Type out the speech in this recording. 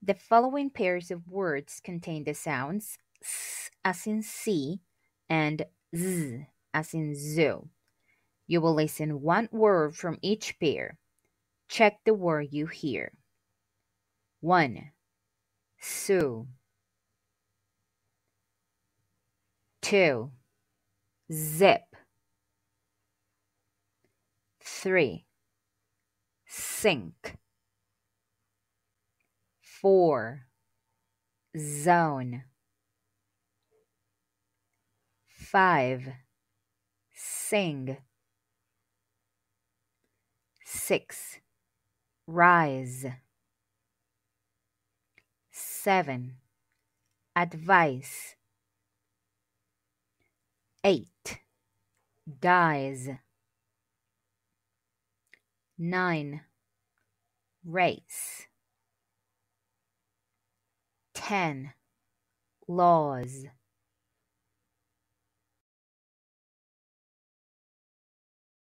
The following pairs of words contain the sounds s as in see and z as in zoo. You will listen one word from each pair. Check the word you hear. 1. Sue. 2. Zip. 3. Sink. 4. Zone. 5. Sing. 6. Rise. 7. Advice. 8. Dies. 9. Race. 10. Laws.